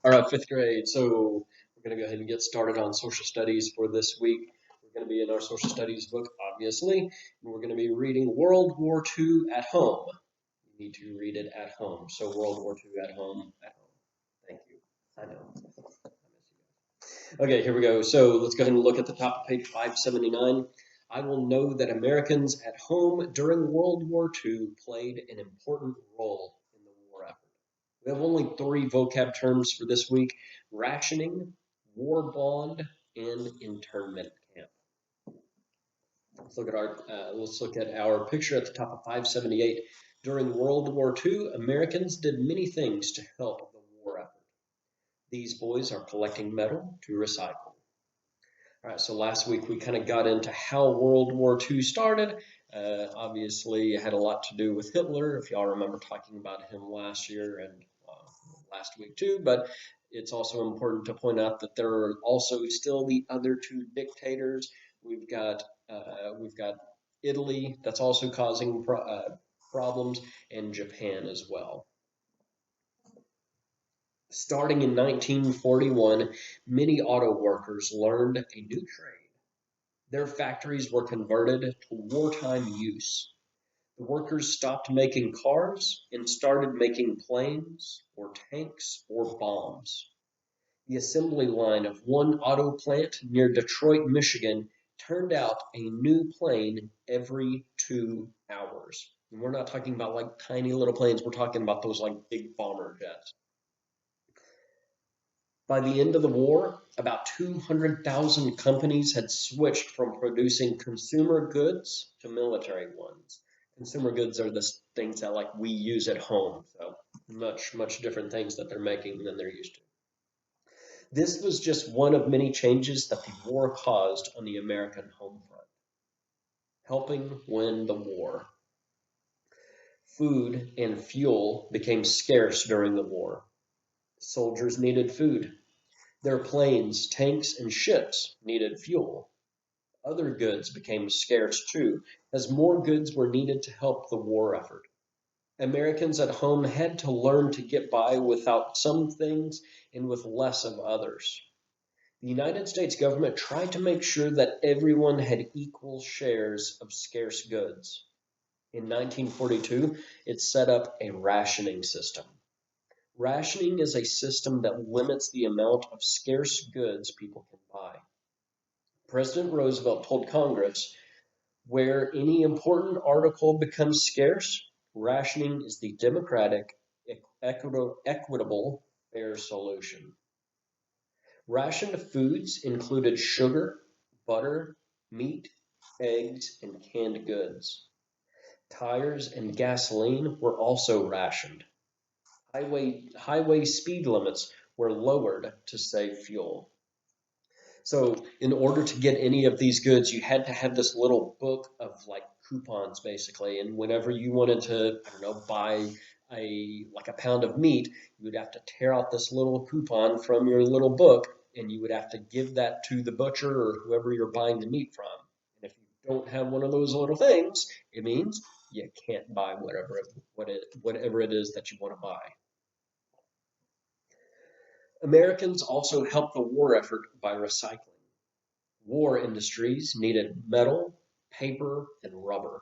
All right, fifth grade. So we're going to go ahead and get started on social studies for this week. We're going to be in our social studies book, obviously, and we're going to be reading World War II at home. You need to read it at home. So World War II at home, at home. Thank you. I know. I miss you. Okay, here we go. So let's go ahead and look at the top of page 579. I will know that Americans at home during World War II played an important role in the war effort. We have only three vocab terms for this week: rationing, war bond, and internment camp. Let's look at our picture at the top of 578. During World War II, Americans did many things to help the war effort. These boys are collecting metal to recycle. All right, so last week we kind of got into how World War II started. Obviously, it had a lot to do with Hitler, if y'all remember talking about him last year and last week too. But it's also important to point out that there are also still the other two dictators. We've got Italy that's also causing problems, and Japan as well. Starting in 1941, many auto workers learned a new trade. Their factories were converted to wartime use. The workers stopped making cars and started making planes or tanks or bombs. The assembly line of one auto plant near Detroit, Michigan turned out a new plane every 2 hours. And we're not talking about like tiny little planes, we're talking about those like big bomber jets. By the end of the war, about 200,000 companies had switched from producing consumer goods to military ones. Consumer goods are the things that like we use at home, so much different things that they're making than they're used to. This was just one of many changes that the war caused on the American home front, helping win the war. Food and fuel became scarce during the war. Soldiers needed food. Their planes, tanks, and ships needed fuel. Other goods became scarce too, as more goods were needed to help the war effort. Americans at home had to learn to get by without some things and with less of others. The United States government tried to make sure that everyone had equal shares of scarce goods. In 1942, it set up a rationing system. Rationing is a system that limits the amount of scarce goods people can buy. President Roosevelt told Congress, where any important article becomes scarce, rationing is the democratic, equitable, fair solution. Rationed foods included sugar, butter, meat, eggs, and canned goods. Tires and gasoline were also rationed. Highway speed limits were lowered to save fuel. So, in order to get any of these goods, you had to have this little book of like coupons, basically. And whenever you wanted to, I don't know, buy a pound of meat, you would have to tear out this little coupon from your little book, and you would have to give that to the butcher or whoever you're buying the meat from. And if you don't have one of those little things, it means you can't buy whatever it is that you want to buy. Americans also helped the war effort by recycling. War industries needed metal, paper, and rubber.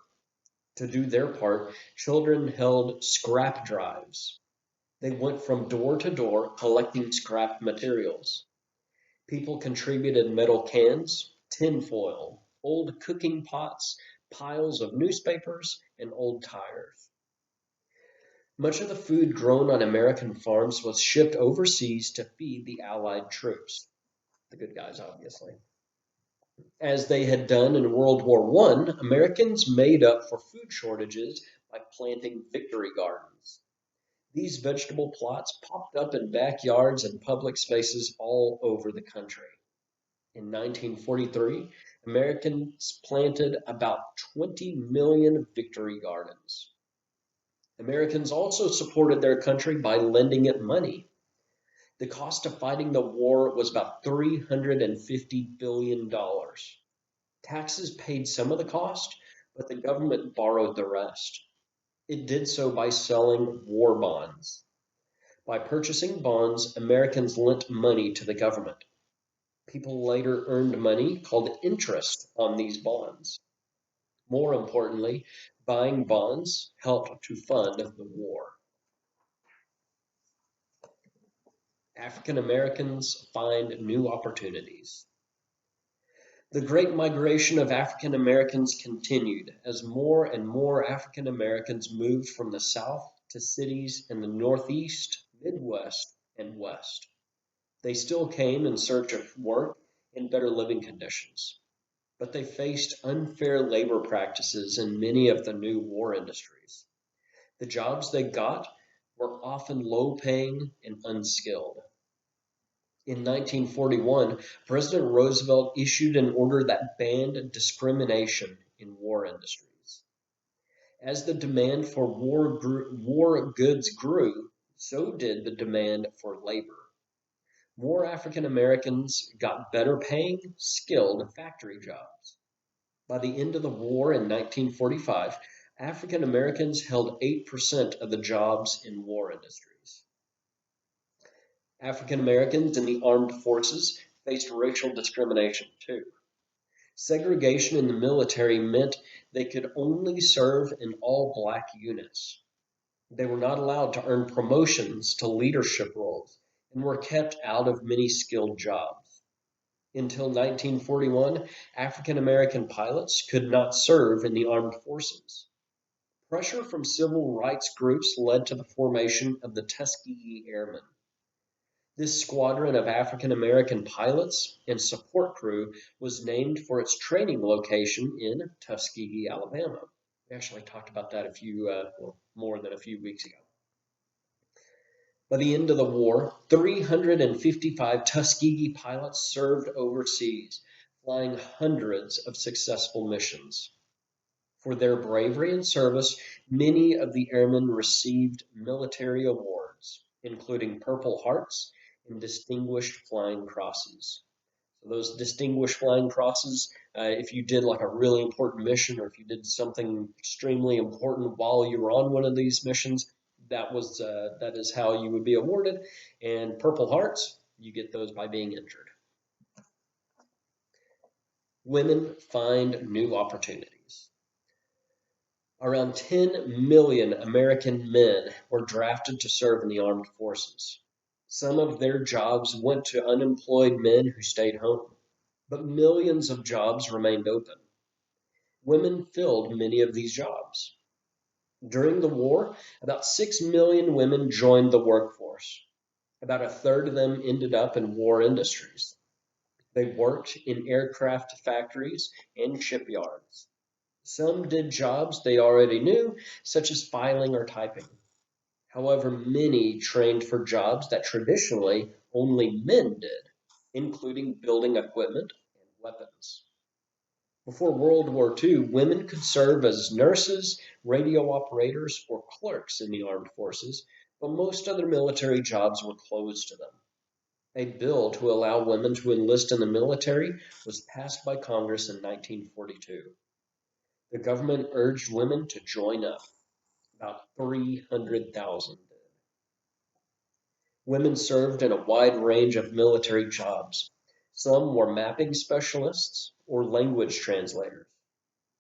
To do their part, children held scrap drives. They went from door to door collecting scrap materials. People contributed metal cans, tin foil, old cooking pots, piles of newspapers, and old tires. Much of the food grown on American farms was shipped overseas to feed the Allied troops. The good guys, obviously. As they had done in World War I, Americans made up for food shortages by planting victory gardens. These vegetable plots popped up in backyards and public spaces all over the country. In 1943, Americans planted about 20 million victory gardens. Americans also supported their country by lending it money. The cost of fighting the war was about $350 billion. Taxes paid some of the cost, but the government borrowed the rest. It did so by selling war bonds. By purchasing bonds, Americans lent money to the government. People later earned money called interest on these bonds. More importantly, buying bonds helped to fund the war. African Americans find new opportunities. The Great Migration of African Americans continued as more and more African Americans moved from the South to cities in the Northeast, Midwest, and West. They still came in search of work and better living conditions, but they faced unfair labor practices in many of the new war industries. The jobs they got were often low paying and unskilled. In 1941, President Roosevelt issued an order that banned discrimination in war industries. As the demand for war goods grew, so did the demand for labor. More African Americans got better paying, skilled factory jobs. By the end of the war in 1945, African Americans held 8% of the jobs in war industries. African Americans in the armed forces faced racial discrimination too. Segregation in the military meant they could only serve in all black units. They were not allowed to earn promotions to leadership roles and were kept out of many skilled jobs. Until 1941, African American pilots could not serve in the armed forces. Pressure from civil rights groups led to the formation of the Tuskegee Airmen. This squadron of African American pilots and support crew was named for its training location in Tuskegee, Alabama. We actually talked about that more than a few weeks ago. By the end of the war, 355 Tuskegee pilots served overseas, flying hundreds of successful missions. For their bravery and service, many of the airmen received military awards, including Purple Hearts and Distinguished Flying Crosses. So those Distinguished Flying Crosses, if you did like a really important mission or if you did something extremely important while you were on one of these missions, that is how you would be awarded. And Purple Hearts, you get those by being injured. Women find new opportunities. Around 10 million American men were drafted to serve in the armed forces. Some of their jobs went to unemployed men who stayed home, but millions of jobs remained open. Women filled many of these jobs. During the war, about 6 million women joined the workforce. About a third of them ended up in war industries. They worked in aircraft factories and shipyards. Some did jobs they already knew, such as filing or typing. However, many trained for jobs that traditionally only men did, including building equipment and weapons. Before World War II, women could serve as nurses, radio operators, or clerks in the armed forces, but most other military jobs were closed to them. A bill to allow women to enlist in the military was passed by Congress in 1942. The government urged women to join up. About 300,000 did. Women served in a wide range of military jobs. Some were mapping specialists or language translators.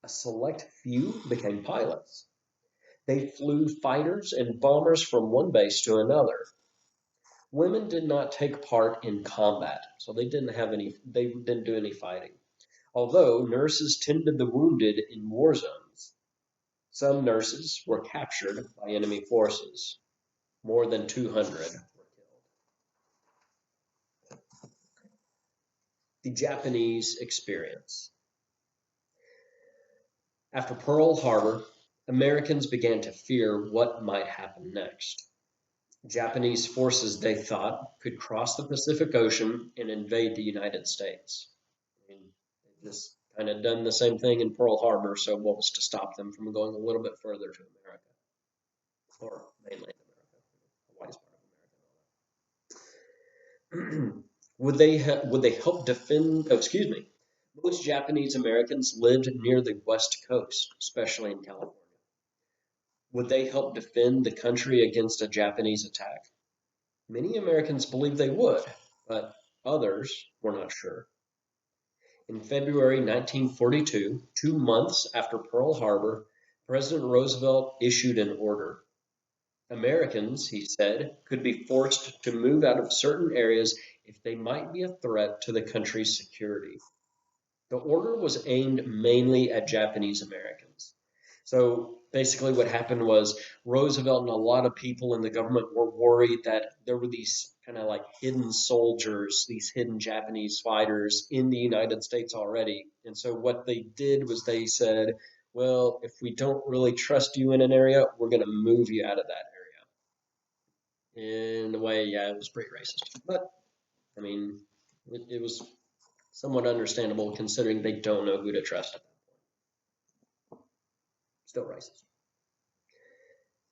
A select few became pilots. They flew fighters and bombers from one base to another. Women did not take part in combat, so they didn't do any fighting. Although nurses tended the wounded in war zones. Some nurses were captured by enemy forces. More than 200 were killed. The Japanese experience. After Pearl Harbor, Americans began to fear what might happen next. Japanese forces, they thought, could cross the Pacific Ocean and invade the United States. I mean, they just kind of done the same thing in Pearl Harbor, so what was to stop them from going a little bit further to America, or mainland America, Hawaii's part of America. Would they help defend? Oh, excuse me. Most Japanese Americans lived near the West Coast, especially in California. Would they help defend the country against a Japanese attack? Many Americans believed they would, but others were not sure. In February 1942, 2 months after Pearl Harbor, President Roosevelt issued an order. Americans, he said, could be forced to move out of certain areas if they might be a threat to the country's security. The order was aimed mainly at Japanese Americans. So basically, what happened was Roosevelt and a lot of people in the government were worried that there were these kind of like hidden soldiers, these hidden Japanese fighters in the United States already. And so what they did was they said, well, if we don't really trust you in an area, we're going to move you out of that area. In a way, yeah, it was pretty racist. But, I mean, it was somewhat understandable considering they don't know who to trust at that point. Still racist.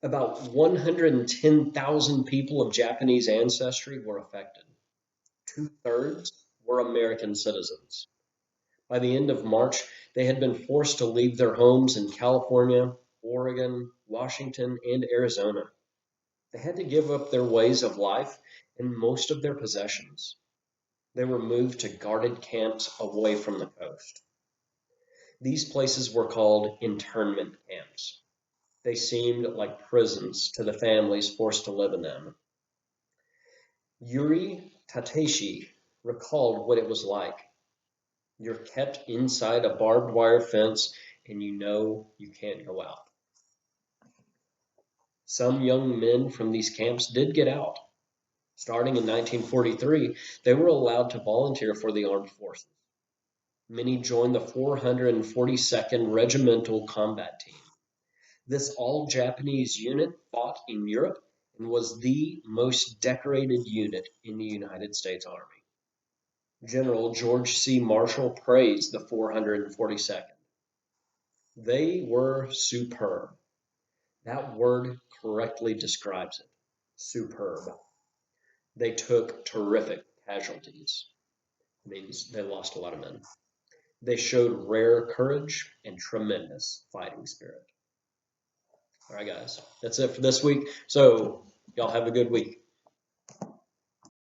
About 110,000 people of Japanese ancestry were affected. Two-thirds were American citizens. By the end of March, they had been forced to leave their homes in California, Oregon, Washington, and Arizona. They had to give up their ways of life and most of their possessions. They were moved to guarded camps away from the coast. These places were called internment camps. They seemed like prisons to the families forced to live in them. Yuri Tateshi recalled what it was like. You're kept inside a barbed wire fence and you know you can't go out. Some young men from these camps did get out. Starting in 1943, they were allowed to volunteer for the armed forces. Many joined the 442nd Regimental Combat Team. This all-Japanese unit fought in Europe and was the most decorated unit in the United States Army. General George C. Marshall praised the 442nd. They were superb. That word correctly describes it. Superb. They took terrific casualties. It means they lost a lot of men. They showed rare courage and tremendous fighting spirit. All right, guys, that's it for this week. So, y'all have a good week.